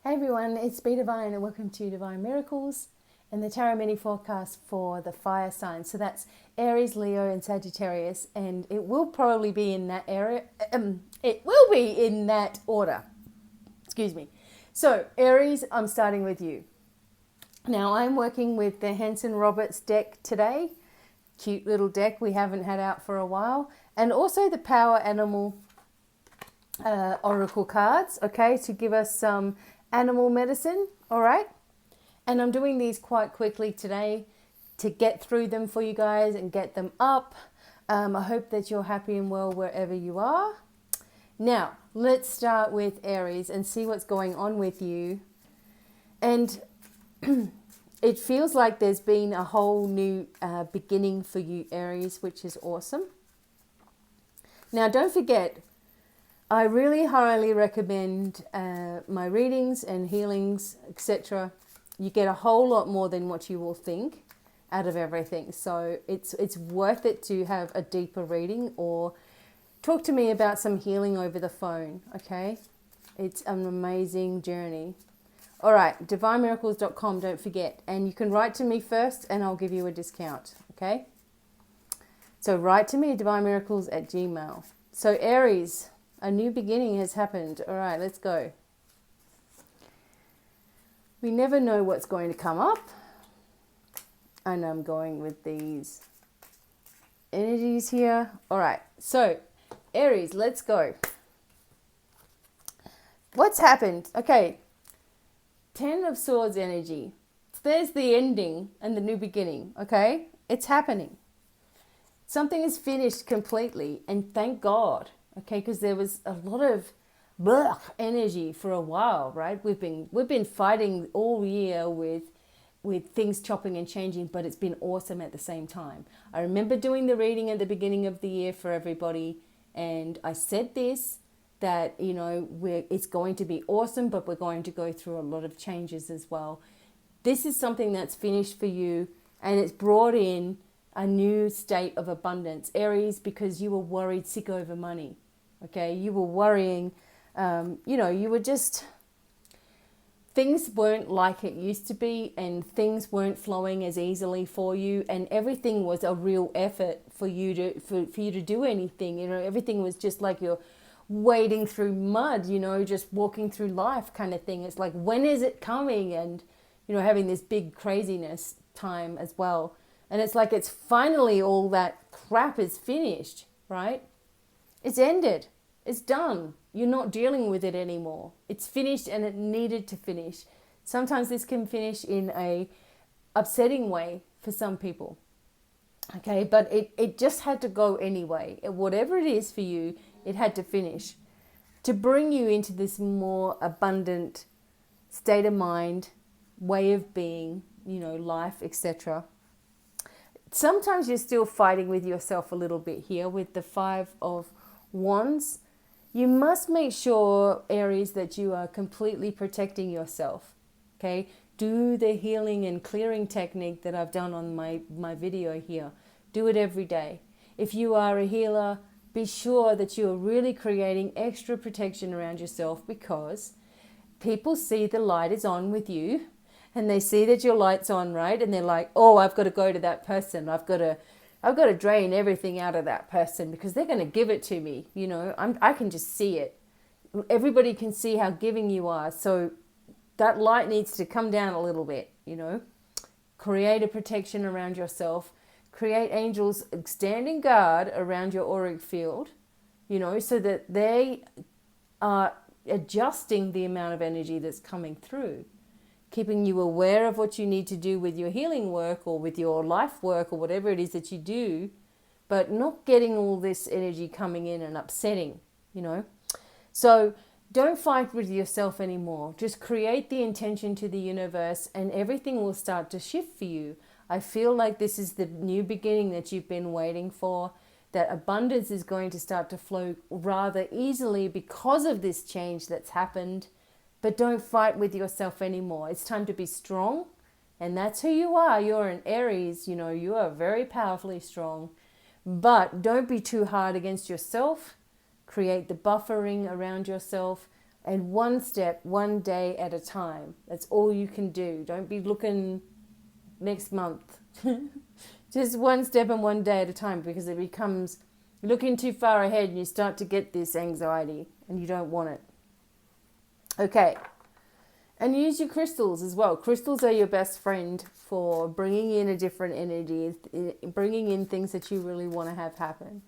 Hey everyone, it's BDevine and welcome to Divine Miracles and the Tarot Mini Forecast for the fire signs. So that's Aries, Leo and Sagittarius, and it will probably be in that area. It will be in that order. Excuse me. So Aries, I'm starting with you. Now I'm working with the Henson Roberts deck today. Cute little deck we haven't had out for a while. And also the Power Animal Oracle cards, okay, to give us some animal medicine, all right? And I'm doing these quite quickly today to get through them for you guys and get them up. I hope that you're happy and well wherever you are. Now, let's start with Aries and see what's going on with you. And it feels like there's been a whole new beginning for you, Aries, which is awesome. Now, don't forget, I really highly recommend my readings and healings, etc. You get a whole lot more than what you will think out of everything. So it's worth it to have a deeper reading or talk to me about some healing over the phone, okay? It's an amazing journey. All right, devinemiracles.com, don't forget. And you can write to me first and I'll give you a discount, okay? So write to me at devinemiracles@gmail.com. So Aries, a new beginning has happened. All right, let's go. We never know what's going to come up. And I'm going with these energies here. All right, so Aries, let's go. What's happened? Okay, 10 of Swords energy. There's the ending and the new beginning, okay? It's happening. Something is finished completely, and thank God. Okay, because there was a lot of energy for a while, right? We've been fighting all year with things chopping and changing, but it's been awesome at the same time. I remember doing the reading at the beginning of the year for everybody, and I said this, that, you know, it's going to be awesome, but we're going to go through a lot of changes as well. This is something that's finished for you, and it's brought in a new state of abundance. Aries, because you were worried sick over money. Okay, you were worrying, you were just, things weren't like it used to be, and things weren't flowing as easily for you, and everything was a real effort for you to do anything. You know, everything was just like you're wading through mud, you know, just walking through life kind of thing. It's like, when is it coming? And, you know, having this big craziness time as well. And it's like, it's finally all that crap is finished, right? It's ended. It's done. You're not dealing with it anymore. It's finished, and it needed to finish. Sometimes this can finish in a upsetting way for some people. Okay, but it just had to go anyway. Whatever it is for you, it had to finish to bring you into this more abundant state of mind, way of being, you know, life, etc. Sometimes you're still fighting with yourself a little bit here with the 5 of Wands. You must make sure, Aries, that you are completely protecting yourself, okay? Do the healing and clearing technique that I've done on my video here. Do it every day. If you are a healer, be sure that you are really creating extra protection around yourself, because people see the light is on with you, and they see that your light's on, right? And they're like, oh, I've got to go to that person. I've got to drain everything out of that person because they're going to give it to me. You know, I can just see it. Everybody can see how giving you are. So that light needs to come down a little bit, you know. Create a protection around yourself. Create angels standing guard around your auric field, you know, so that they are adjusting the amount of energy that's coming through. Keeping you aware of what you need to do with your healing work or with your life work or whatever it is that you do, but not getting all this energy coming in and upsetting, you know. So don't fight with yourself anymore. Just create the intention to the universe and everything will start to shift for you. I feel like this is the new beginning that you've been waiting for, that abundance is going to start to flow rather easily because of this change that's happened. But don't fight with yourself anymore. It's time to be strong. And that's who you are. You're an Aries. You know, you are very powerfully strong. But don't be too hard against yourself. Create the buffering around yourself. And one step, one day at a time. That's all you can do. Don't be looking next month. Just one step and one day at a time, because it becomes looking too far ahead and you start to get this anxiety and you don't want it. Okay. And use your crystals as well. Crystals are your best friend for bringing in a different energy, bringing in things that you really want to have happen.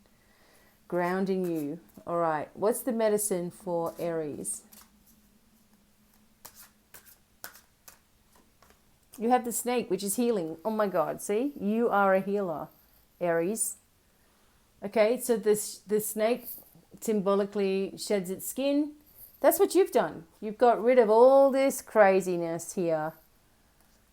Grounding you. All right. What's the medicine for Aries? You have the snake, which is healing. Oh my God. See? You are a healer, Aries. Okay. So the snake symbolically sheds its skin. That's what you've done. You've got rid of all this craziness here.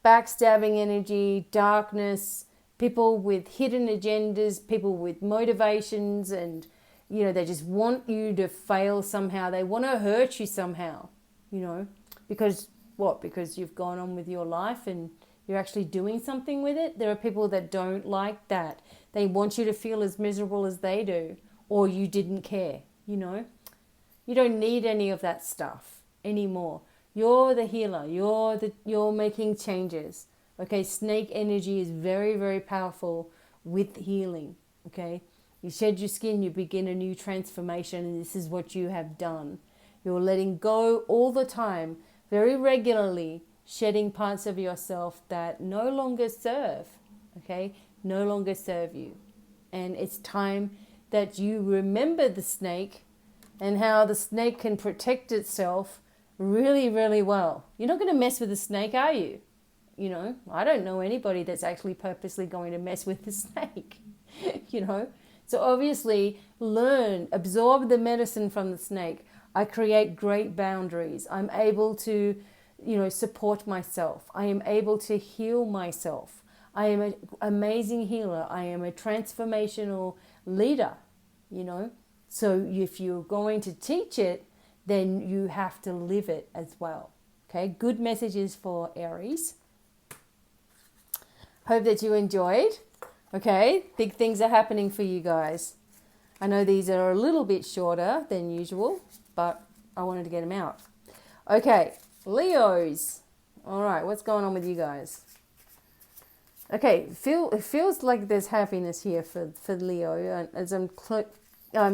Backstabbing energy, darkness, people with hidden agendas, people with motivations, and, you know, they just want you to fail somehow. They want to hurt you somehow, you know, because what? Because you've gone on with your life and you're actually doing something with it. There are people that don't like that. They want you to feel as miserable as they do, or you didn't care, you know. You don't need any of that stuff anymore. You're the healer. You're making changes. Okay, snake energy is very, very powerful with healing. Okay, you shed your skin, you begin a new transformation, and this is what you have done. You're letting go all the time, very regularly, shedding parts of yourself that no longer serve. Okay, no longer serve you. And it's time that you remember the snake and how the snake can protect itself really, really well. You're not going to mess with the snake, are you? You know, I don't know anybody that's actually purposely going to mess with the snake, you know. So obviously, learn, absorb the medicine from the snake. I create great boundaries. I'm able to, you know, support myself. I am able to heal myself. I am an amazing healer. I am a transformational leader, you know. So if you're going to teach it, then you have to live it as well. Okay, good messages for Aries. Hope that you enjoyed. Okay, big things are happening for you guys. I know these are a little bit shorter than usual, but I wanted to get them out. Okay, Leos. All right, what's going on with you guys? Okay, it feels like there's happiness here for Leo as I'm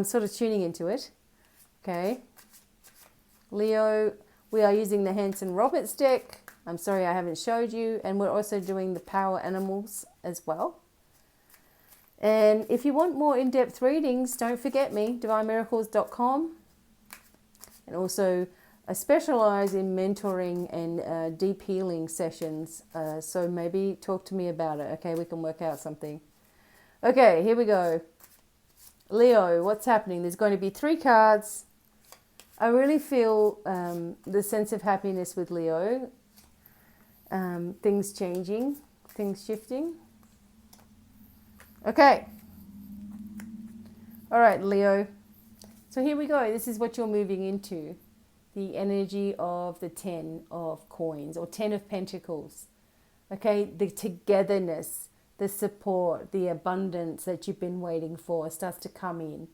sort of tuning into it. Okay. Leo, we are using the Hanson Roberts deck. I'm sorry I haven't showed you. And we're also doing the power animals as well. And if you want more in-depth readings, don't forget me, devinemiracles.com. And also, I specialize in mentoring and deep healing sessions. So maybe talk to me about it. Okay, we can work out something. Okay, here we go. Leo, what's happening? There's going to be 3 cards. I really feel the sense of happiness with Leo. Things changing, things shifting. Okay. All right, Leo. So here we go. This is what you're moving into. The energy of the 10 of coins or 10 of pentacles. Okay, the togetherness, the support, the abundance that you've been waiting for starts to come in.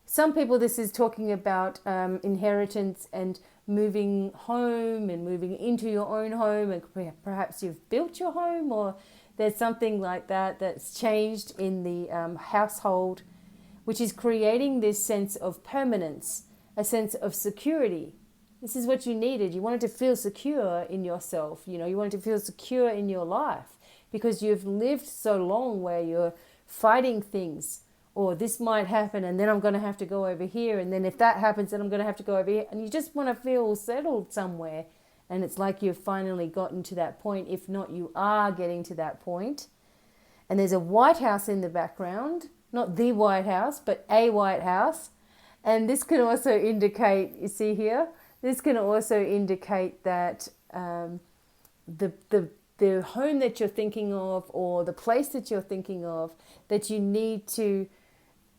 Some people, this is talking about inheritance and moving home and moving into your own home, and perhaps you've built your home, or there's something like that that's changed in the household, which is creating this sense of permanence, a sense of security. This is what you needed. You wanted to feel secure in yourself. You know, you wanted to feel secure in your life because you've lived so long where you're fighting things. Or this might happen and then I'm going to have to go over here. And then if that happens, then I'm going to have to go over here. And you just want to feel settled somewhere. And it's like you've finally gotten to that point. If not, you are getting to that point. And there's a White House in the background. Not the White House, but a White House. And this can also indicate, you see here, this can also indicate that the home that you're thinking of, or the place that you're thinking of, that you need to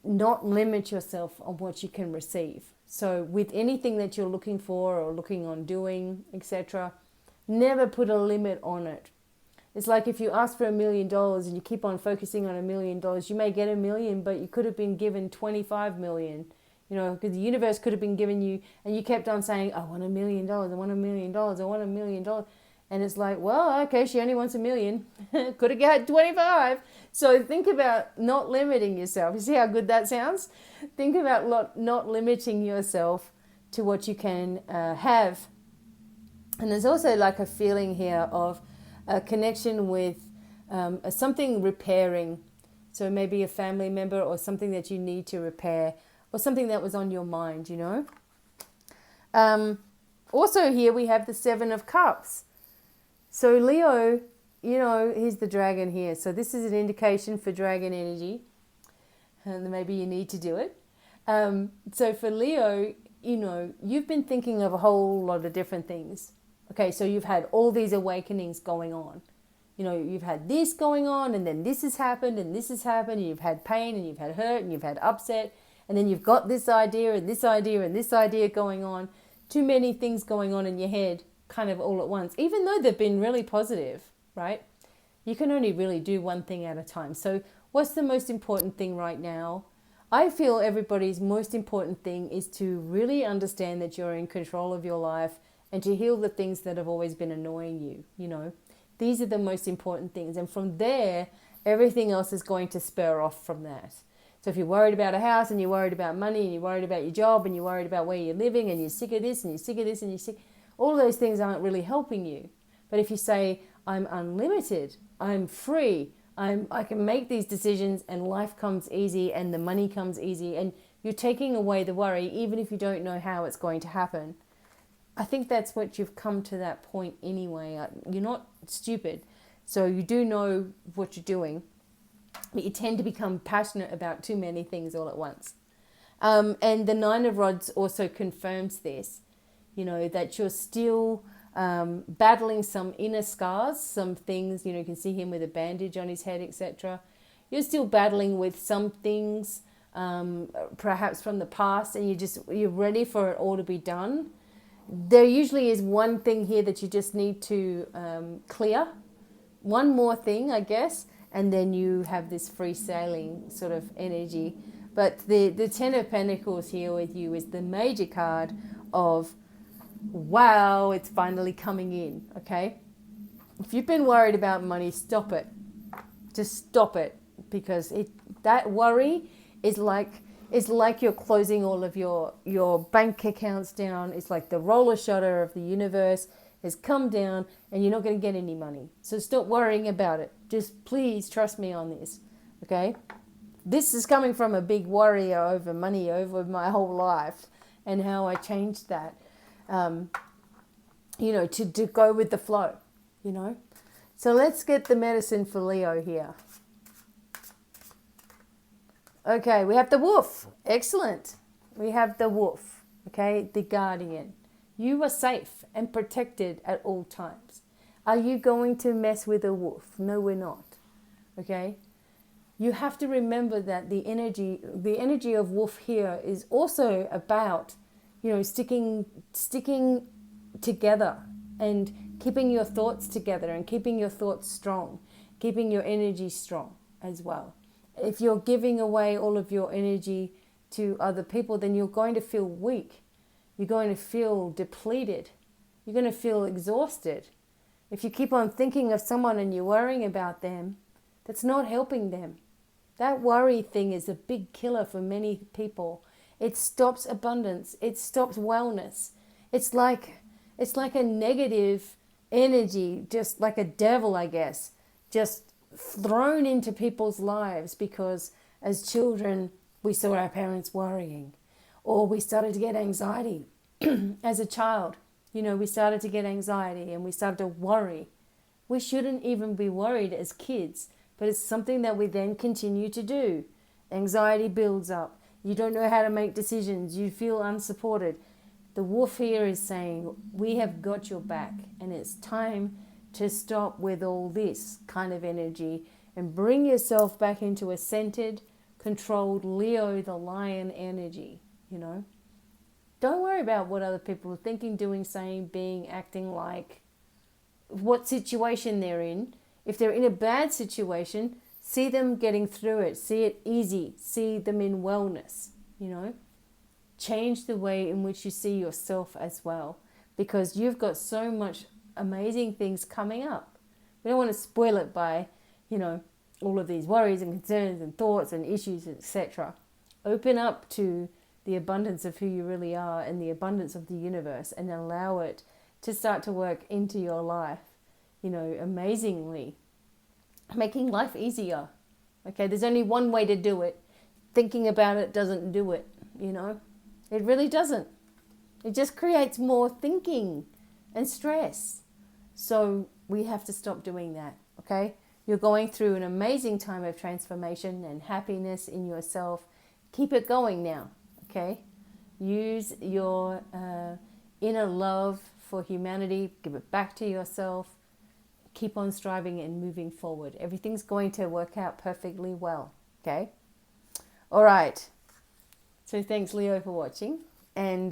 not limit yourself on what you can receive. So with anything that you're looking for or looking on doing, etc., never put a limit on it. It's like if you ask for $1 million and you keep on focusing on $1 million, you may get $1 million, but you could have been given 25 million. You know, because the universe could have been giving you, and you kept on saying, I want $1 million, I want $1 million, I want $1 million. And it's like, well, okay, she only wants $1 million. Could have got 25. So think about not limiting yourself. You see how good that sounds? Think about not limiting yourself to what you can have. And there's also like a feeling here of a connection with something repairing. So maybe a family member or something that you need to repair, or something that was on your mind, you know. Also here we have the Seven of Cups. So Leo, you know, he's the dragon here. So this is an indication for dragon energy. And maybe you need to do it. So for Leo, you know, you've been thinking of a whole lot of different things. Okay, so you've had all these awakenings going on. You know, you've had this going on, and then this has happened, and this has happened, and you've had pain, and you've had hurt, and you've had upset, and then you've got this idea, and this idea, and this idea going on. Too many things going on in your head kind of all at once, even though they've been really positive, right? You can only really do one thing at a time. So what's the most important thing right now? I feel everybody's most important thing is to really understand that you're in control of your life and to heal the things that have always been annoying you, you know. These are the most important things. And from there, everything else is going to spur off from that. So if you're worried about a house and you're worried about money and you're worried about your job and you're worried about where you're living and you're sick of this and you're sick of this and you're sick, all those things aren't really helping you. But if you say, I'm unlimited, I'm free, I can make these decisions and life comes easy and the money comes easy, and you're taking away the worry even if you don't know how it's going to happen. I think that's what you've come to that point anyway. You're not stupid. So you do know what you're doing, but you tend to become passionate about too many things all at once. And the Nine of Rods also confirms this, you know, that you're still battling some inner scars, some things, you know, you can see him with a bandage on his head, etc. You're still battling with some things, perhaps from the past, and you're ready for it all to be done. There usually is one thing here that you just need to clear. One more thing, I guess, and then you have this free sailing sort of energy. But the Ten of Pentacles here with you is the major card of, wow, it's finally coming in, okay? If you've been worried about money, stop it. Just stop it, because that worry is like you're closing all of your bank accounts down. It's like the roller shutter of the universe has come down and you're not going to get any money. So stop worrying about it. Just please trust me on this, okay? This is coming from a big worrier over money over my whole life and how I changed that, you know, to go with the flow, you know. So let's get the medicine for Leo here. Okay, we have the wolf. Excellent. We have the wolf, okay, the guardian. You are safe and protected at all times. Are you going to mess with a wolf? No, we're not, okay? You have to remember that the energy of wolf here is also about, you know, sticking together and keeping your thoughts together and keeping your thoughts strong, keeping your energy strong as well. If you're giving away all of your energy to other people, then you're going to feel weak. You're going to feel depleted. You're going to feel exhausted. If you keep on thinking of someone and you're worrying about them, that's not helping them. That worry thing is a big killer for many people. It stops abundance. It stops wellness. It's like a negative energy, just like a devil, I guess, just thrown into people's lives because as children we saw our parents worrying, or we started to get anxiety as a child. You know, we started to get anxiety and we started to worry. We shouldn't even be worried as kids, but it's something that we then continue to do. Anxiety builds up. You don't know how to make decisions. You feel unsupported. The wolf here is saying, we have got your back, and it's time to stop with all this kind of energy and bring yourself back into a centered, controlled Leo the lion energy, you know. Don't worry about what other people are thinking, doing, saying, being, acting like, what situation they're in. If they're in a bad situation, see them getting through it. See it easy. See them in wellness, you know. change the way in which you see yourself as well, because you've got so much amazing things coming up. We don't want to spoil it by, all of these worries and concerns and thoughts and issues, etc. Open up to the abundance of who you really are and the abundance of the universe, and allow it to start to work into your life, amazingly, making life easier. Okay, there's only one way to do it. Thinking about it doesn't do it, It really doesn't. It just creates more thinking and stress. So we have to stop doing that, okay? You're going through an amazing time of transformation and happiness in yourself. Keep it going now, okay? Use your inner love for humanity. Give it back to yourself. Keep on striving and moving forward. Everything's going to work out perfectly well, okay? All right. So thanks, Leo, for watching. And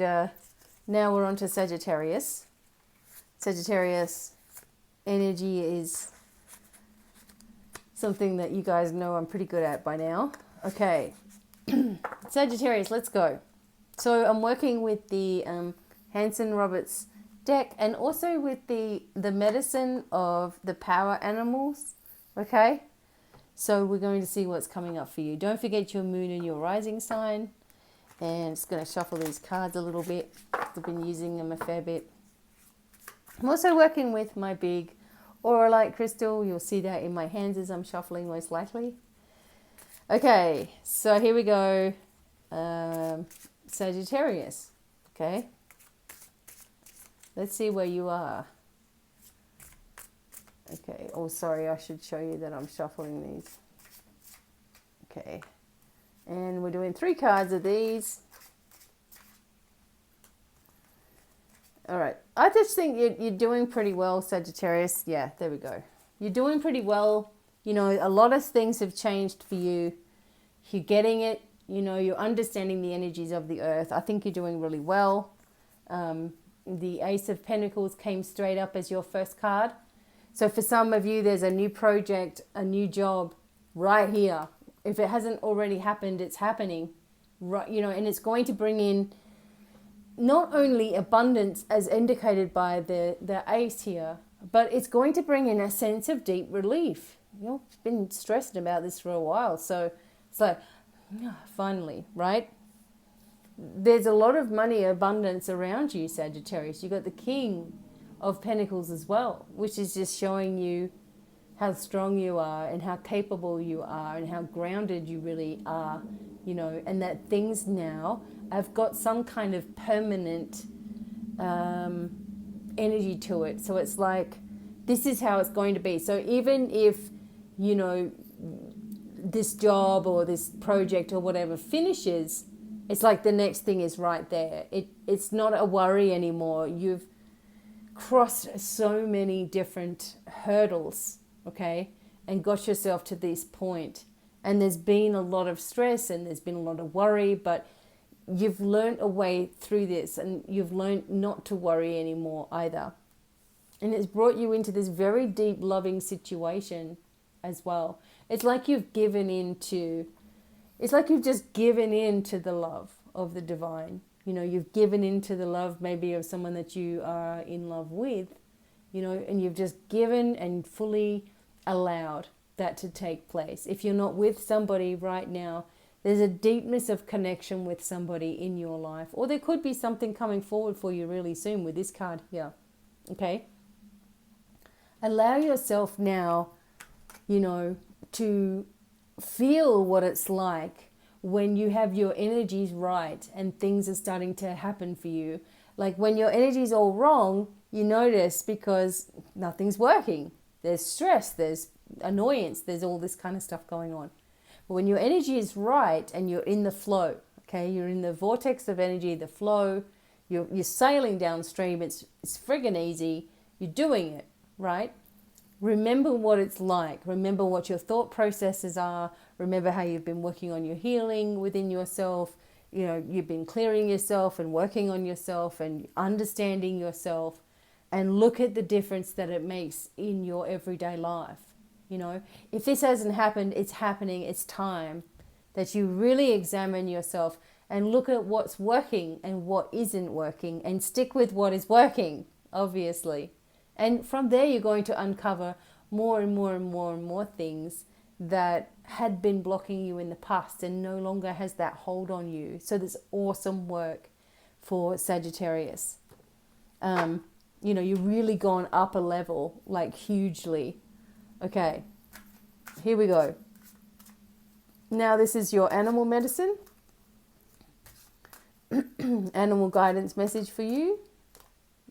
now we're on to Sagittarius. Sagittarius energy is something that you guys know I'm pretty good at by now. Okay. Sagittarius, let's go. So I'm working with the Hanson Roberts deck, and also with the medicine of the power animals. Okay. So we're going to see what's coming up for you. Don't forget your moon and your rising sign. And just going to shuffle these cards a little bit. I've been using them a fair bit. I'm also working with my big aura light crystal. You'll see that in my hands as I'm shuffling, most likely. Okay, so here we go. Sagittarius. Okay. Let's see where you are. Okay. Oh, sorry. I should show you that I'm shuffling these. Okay. And we're doing 3 cards of these. All right. I just think you're doing pretty well, Sagittarius. Yeah, there we go. You're doing pretty well. A lot of things have changed for you. You're getting it. You're understanding the energies of the earth. I think you're doing really well. The Ace of Pentacles came straight up as your first card. So for some of you, there's a new project, a new job right here. If it hasn't already happened, it's happening, right? And it's going to bring in not only abundance as indicated by the ace here, but it's going to bring in a sense of deep relief. You've been stressed about this for a while, so it's like, finally, right? There's a lot of money abundance around you, Sagittarius. You've got the King of Pentacles as well, which is just showing you how strong you are and how capable you are and how grounded you really are, and that things now have got some kind of permanent energy to it. So it's like, this is how it's going to be. So even if, this job or this project or whatever finishes, it's like the next thing is right there. It's not a worry anymore. You've crossed so many different hurdles, okay, and got yourself to this point. And there's been a lot of stress and there's been a lot of worry, but you've learned a way through this, and you've learned not to worry anymore either. And it's brought you into this very deep, loving situation as well. It's like you've given into, it's like you've just given in to the love of the divine. You've given into the love maybe of someone that you are in love with, and you've just given and fully allowed that to take place. If you're not with somebody right now, there's a deepness of connection with somebody in your life, or there could be something coming forward for you really soon with this card here. Okay. Allow yourself now, to feel what it's like when you have your energies right and things are starting to happen for you. Like when your energy's all wrong, you notice because nothing's working. There's stress, there's annoyance, there's all this kind of stuff going on. But when your energy is right and you're in the flow, okay, you're in the vortex of energy, the flow, you're sailing downstream, it's friggin' easy, you're doing it, right? Remember what it's like. Remember what your thought processes are. Remember how you've been working on your healing within yourself. You've been clearing yourself and working on yourself and understanding yourself. And look at the difference that it makes in your everyday life. If this hasn't happened, it's happening. It's time that you really examine yourself and look at what's working and what isn't working and stick with what is working, obviously. And from there, you're going to uncover more and more and more and more things that had been blocking you in the past and no longer has that hold on you. So there's awesome work for Sagittarius. You've really gone up a level, like hugely. Okay, here we go. Now this is your animal medicine. Animal guidance message for you.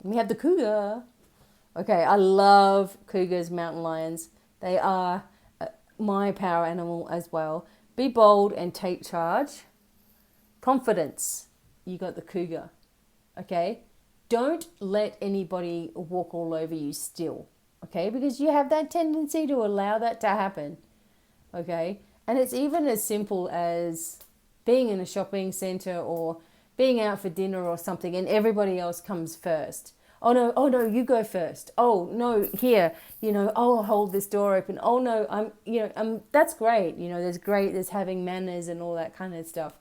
We have the cougar. Okay, I love cougars, mountain lions. They are my power animal as well. Be bold and take charge. Confidence. You got the cougar. Okay? Don't let anybody walk all over you still. Okay? Because you have that tendency to allow that to happen. Okay? And it's even as simple as being in a shopping center or being out for dinner or something and everybody else comes first. Oh no, you go first. Oh no, here, I'll hold this door open. Oh no, that's great. There's having manners and all that kind of stuff.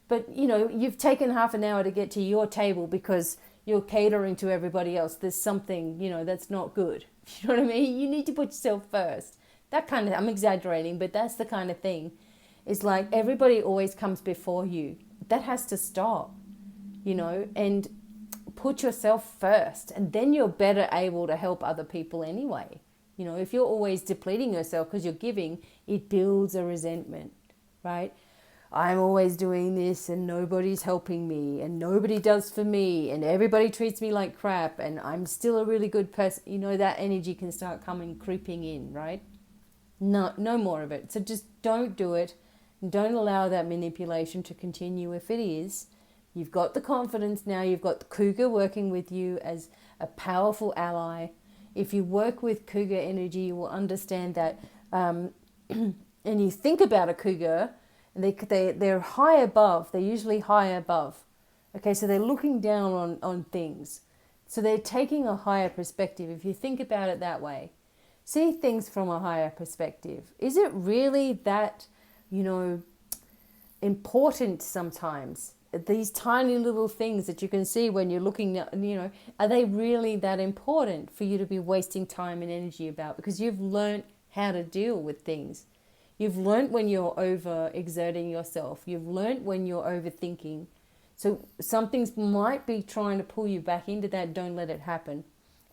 But, you've taken half an hour to get to your table because you're catering to everybody else. There's something, that's not good. You know what I mean? You need to put yourself first. I'm exaggerating, but that's the kind of thing. It's like everybody always comes before you. That has to stop, and put yourself first, and then you're better able to help other people anyway. If you're always depleting yourself because you're giving, it builds a resentment, right? I'm always doing this and nobody's helping me and nobody does for me and everybody treats me like crap and I'm still a really good person. That energy can start creeping in, right? No more of it. So just don't do it. Don't allow that manipulation to continue. If it is, you've got the confidence now. You've got the cougar working with you as a powerful ally. If you work with cougar energy, you will understand that. And you think about a cougar, and they're high above. They're usually high above. Okay, so they're looking down on things. So they're taking a higher perspective. If you think about it that way, see things from a higher perspective. Is it really that, important sometimes? These tiny little things that you can see when you're looking, are they really that important for you to be wasting time and energy about? Because you've learned how to deal with things. You've learned when you're over-exerting yourself. You've learned when you're overthinking. So some things might be trying to pull you back into that. Don't let it happen.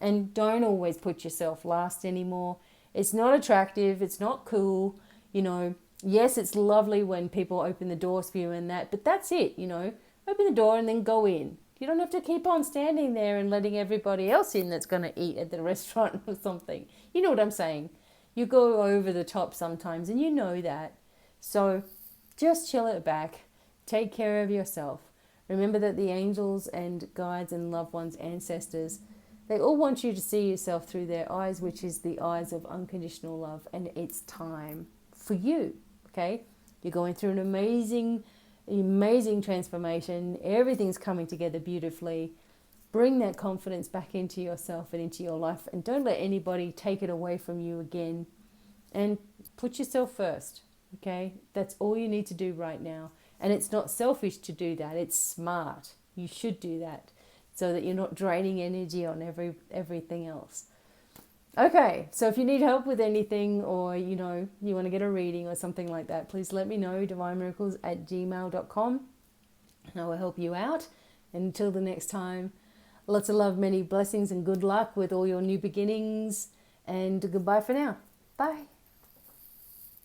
And don't always put yourself last anymore. It's not attractive. It's not cool. Yes, it's lovely when people open the doors for you and that, but that's it, Open the door and then go in. You don't have to keep on standing there and letting everybody else in that's going to eat at the restaurant or something. You know what I'm saying? You go over the top sometimes and you know that. So just chill it back. Take care of yourself. Remember that the angels and guides and loved ones, ancestors, they all want you to see yourself through their eyes, which is the eyes of unconditional love. And it's time for you. Okay, you're going through an amazing transformation. Everything's coming together beautifully. Bring that confidence back into yourself and into your life, and don't let anybody take it away from you again. And put yourself first. Okay, that's all you need to do right now. And it's not selfish to do that. It's smart. You should do that so that you're not draining energy on everything else. Okay, so if you need help with anything, or you want to get a reading or something like that, please let me know. devinemiracles@gmail.com, and I will help you out. And until the next time, lots of love, many blessings, and good luck with all your new beginnings. And goodbye for now. Bye.